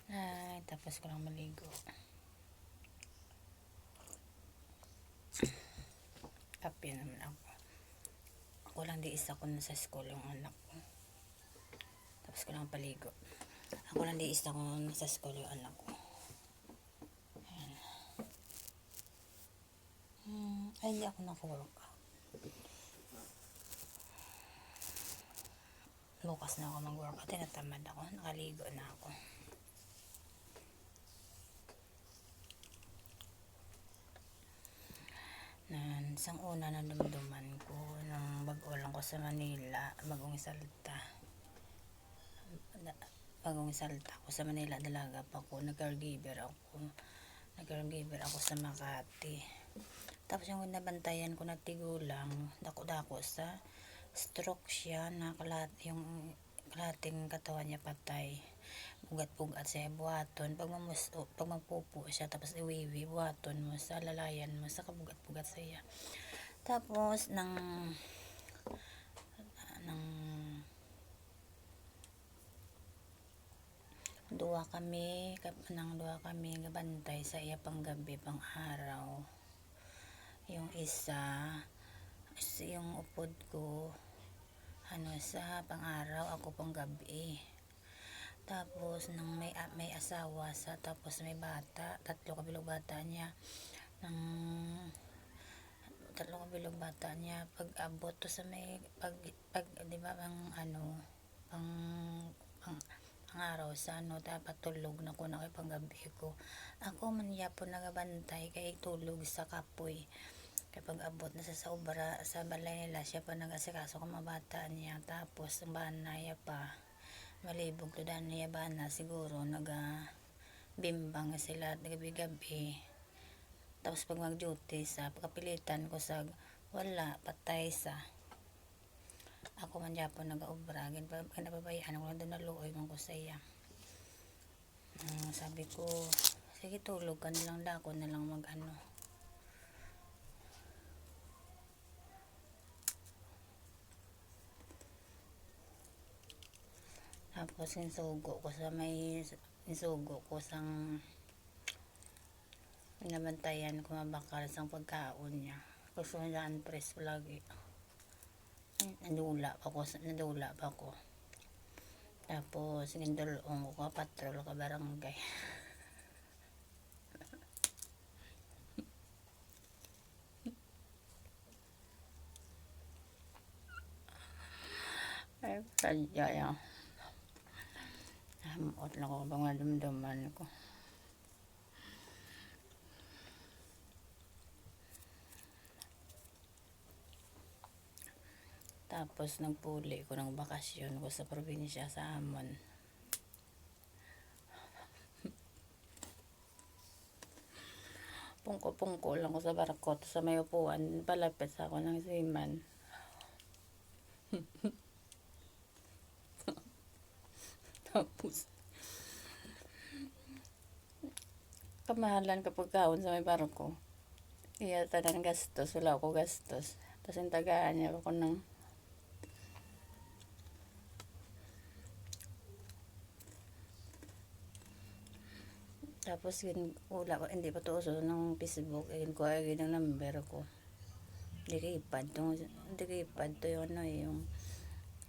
Ay, tapos ko lang maligo. Kape naman ako. Ako lang di isa ko na sa school yung anak ko. Tapos ko lang paligo. Ako lang di isa ko na sa school yung anak ko. Ayan. Ay, hindi ako naka-workout. Bukas na ako mag-workout. Tinatamad ako. Nakaligo na ako. Isang una na dumduman ko nung bago lang ko sa Manila, bagong salta ako sa Manila, dalaga pa ako, nag-caregiver ako sa Makati. Tapos yung nabantayan ko na tigulang, dako-dako sa stroke siya, na yung kalating katawan niya patay, bugat-bugat siya, buhaton, pag magpupo siya, tapos iwiwi, buhaton mo sa lalayan mo, sa kabugat-bugat siya. Tapos nang duwa kami gabantay sa iya pang gabi, pang araw. Yung isa yung upod ko sa pang araw, ako pang gabi. Tapos nang may asawa sa, tapos may bata, tatlo kabilog bata niya, pag abot to sa may pag di ba pang araw sa dapat tulog na ko na kay panggabi ko. Ako man yapon nagabantay kay tulog sa kapoy. Kapag abot na sa obra sa balay nila, siya pa nag-asikaso kung mabata niya. Tapos ang banay pa malibog to dan niya bana, siguro bimbang sila gabi-gabi. Tapos pag mag-duty sa pagkapilitan ko sa wala, patay sa ako man yapon nag-obra, ginapabayaan ko na doon, naluoy man ko sa iya. Sabi ko, sige tulog ka na lang, dako na lang tapos insugo ko sang binabantayan ko mabakal sang pagkaon niya. Gusto niya press lagi. Nadula pa ko. Tapos gindulong ko patrol ka barangay. Ay, sadya yan. Hamot lang ko bang madumduman ko. Tapos nagpuli ko ng bakasyon ko sa probinsya sa Amon. Pungko lang ko sa barakot sa may upuan, palapit sa ako ng siman. Tapos kamahalan kapag kaon sa may barko, iya tanan gastos, wala ko gastos. Tapos yung tagaan niya ako ng tapos wala ko, hindi pa to uso ng Facebook, ko ay ng number ko. Hindi kay ipad to yung yung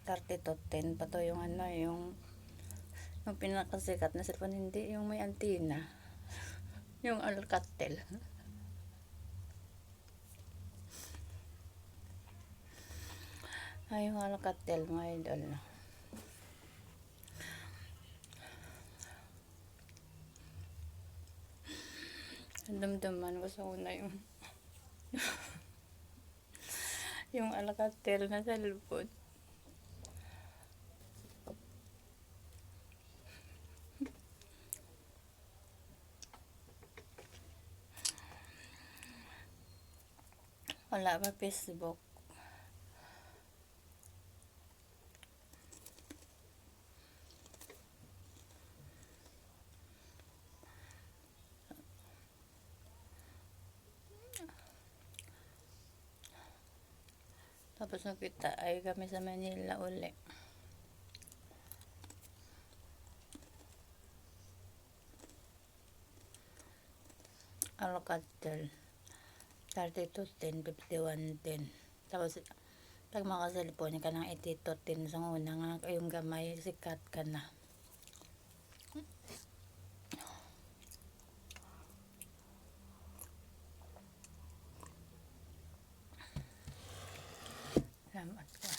30 to 10 pa to yung yung pinakasikat na cellphone, hindi yung may antenna, yung Alcatel. Ay, yung Alcatel, mga idol. Damdaman ko sa una yung Alcatel na cellphone. Wala pa Facebook. Tapos nakita ay kami sa Manila uli. Alcatel 3210 5110. Tapos pag mga cellphone ka ng 8210 sa una nga kayong gamay sikat ka na. Salamat ka.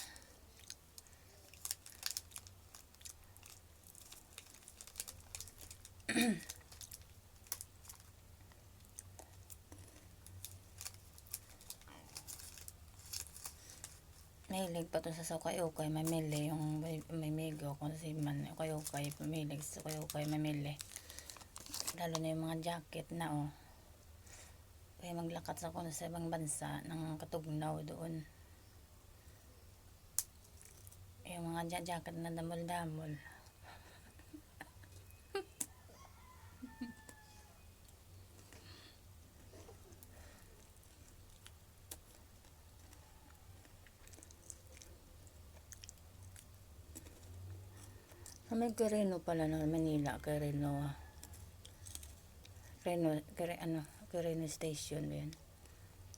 Mahilig pa to sa ukay-ukay, mamili yung may migo kung si man ukay-ukay, pamilig sa ukay-ukay, mamili. Lalo na yung mga jacket na kaya maglakat sa kung sa ibang bansa ng katugnaw doon. Yung mga jacket na damol-damol. May Quirino pala na Manila, Quirino station din.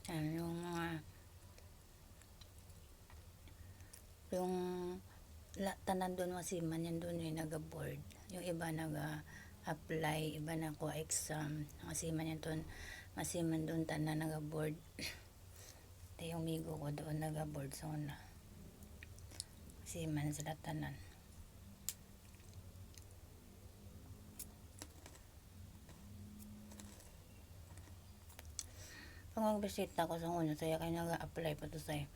Yung tanan doon masiman yan doon yung naga-board. Yung iba naga-apply, iba na ko exam. Masiman yan doon, masiman doon tanan naga-board. Yung migo ko doon naga-board sa una. Masiman sila tanan. Pag magbisita ko sa una, saya kayo nag-apply pa to sa'yo.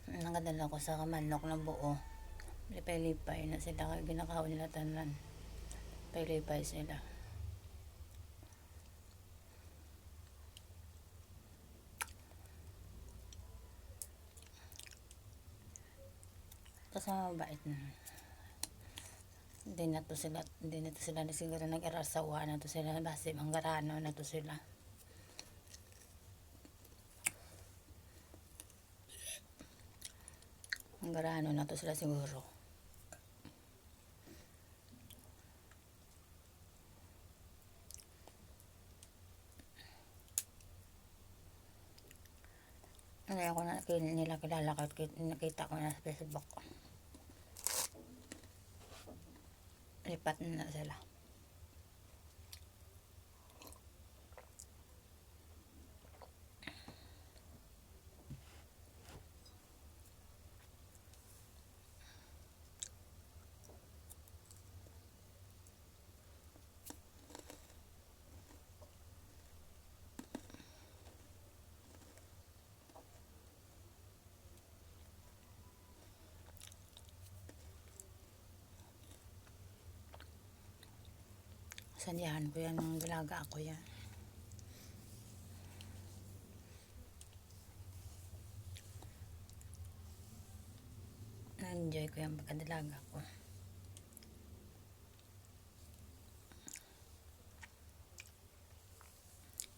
Nangadala ko sa kamanok na buo. Lipay-lipay na sila kaya ginakaw nila tanan. Lipay-lipay sila. Kasi mabait na. Hindi na to sila na siguro nag-arasawa na to sila. Base manggarano na to sila. Manggarano na to sila siguro. Hindi ako nila kilala kahit nakita ko na sa Facebook. Lipat na sila. Sanyahan ko yan ng dalaga ako yan. Na-enjoy ko yung pagkadalaga ko.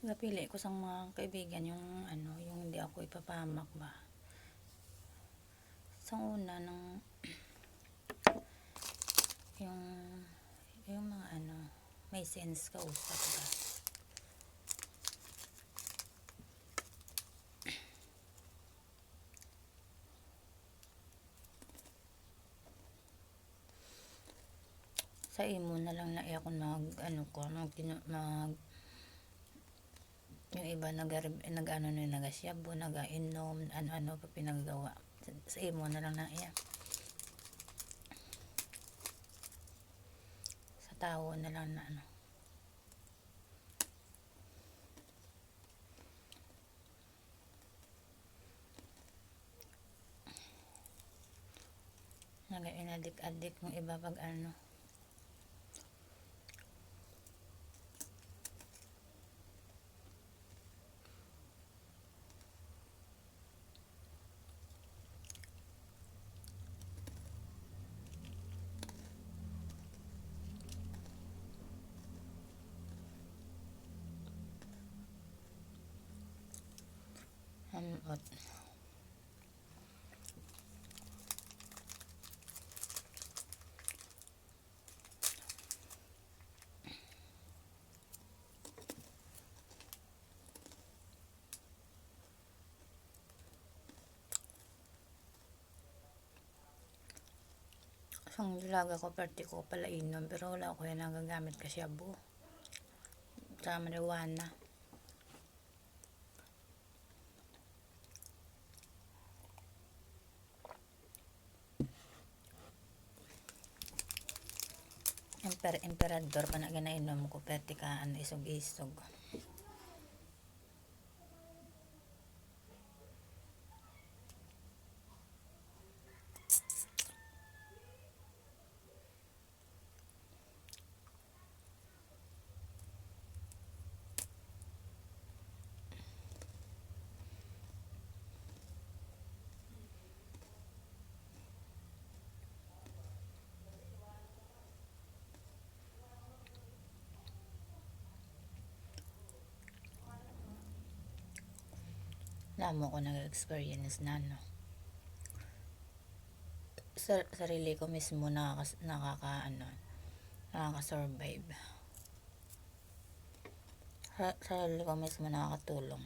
Napili ko sa mga kaibigan yung yung hindi ako ipapamak ba. Sa una ng yung mga may sense ka usap ba. Sa imo na lang na akong yung iba nagasyabo, nagainom, ano pa pinagagawa. Sa imo na lang na iya. Sa tao na lang na inadik-adik ng iba pag hanot. Ang dalaga ko parte ko pala inom pero wala ko yan nagagamit kasi abo sa marijuana. Emperador pa na ginainom ko pwede ka ano isog-isog. Alam mo ko nag-experience na no. Sarili ko mismo nakaka-survive. Sarili ko mismo nakakatulong.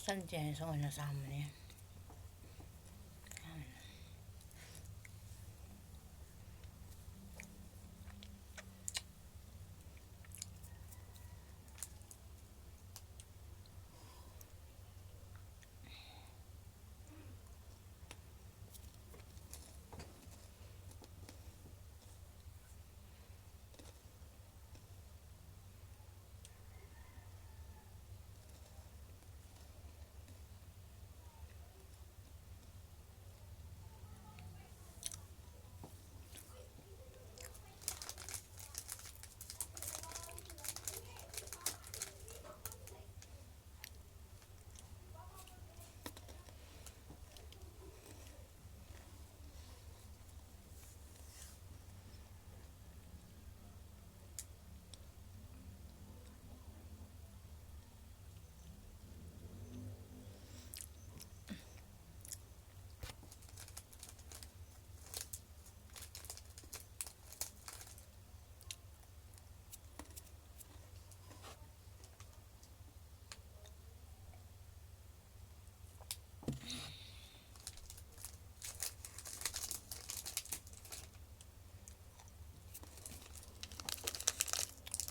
Sadya sa una sa amin yan.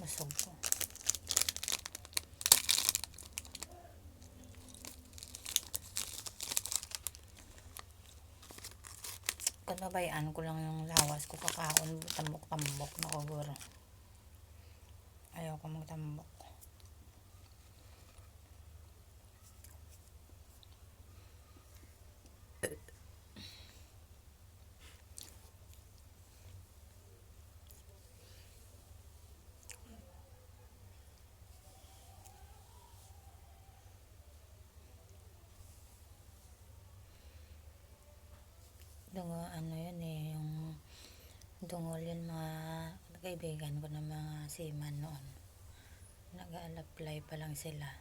Busog ko. Kanabayaan ko lang yung lawas ko kakaon, tambok-tambok na kogoro. Ayaw ko magtambok. Dungo, ano yun eh, yung dungol yun mga kaibigan ko na mga seaman noon. Nag-a-apply pa lang sila.